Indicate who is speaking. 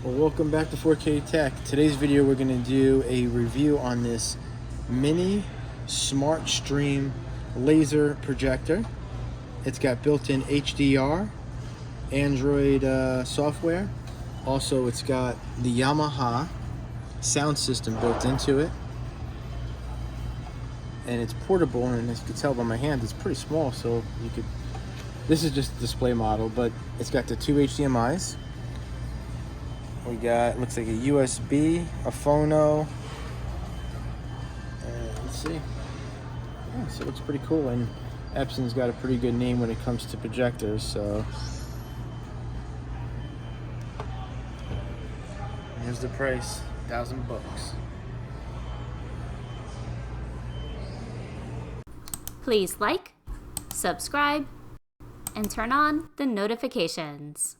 Speaker 1: Well, welcome back to 4K Tech. Today's video we're going to do a review on this mini smart stream laser projector. It's got built-in HDR, Android software. Also, it's got the Yamaha sound system built into it. And it's portable, and as you can tell by my hand, it's pretty small, so you could... This is just a display model, but it's got the two HDMIs. We got, looks like a USB, a phono, and let's see. Yeah, so it looks pretty cool, and Epson's got a pretty good name when it comes to projectors, so. Here's the price, $1,000 bucks.
Speaker 2: Please like, subscribe, and turn on the notifications.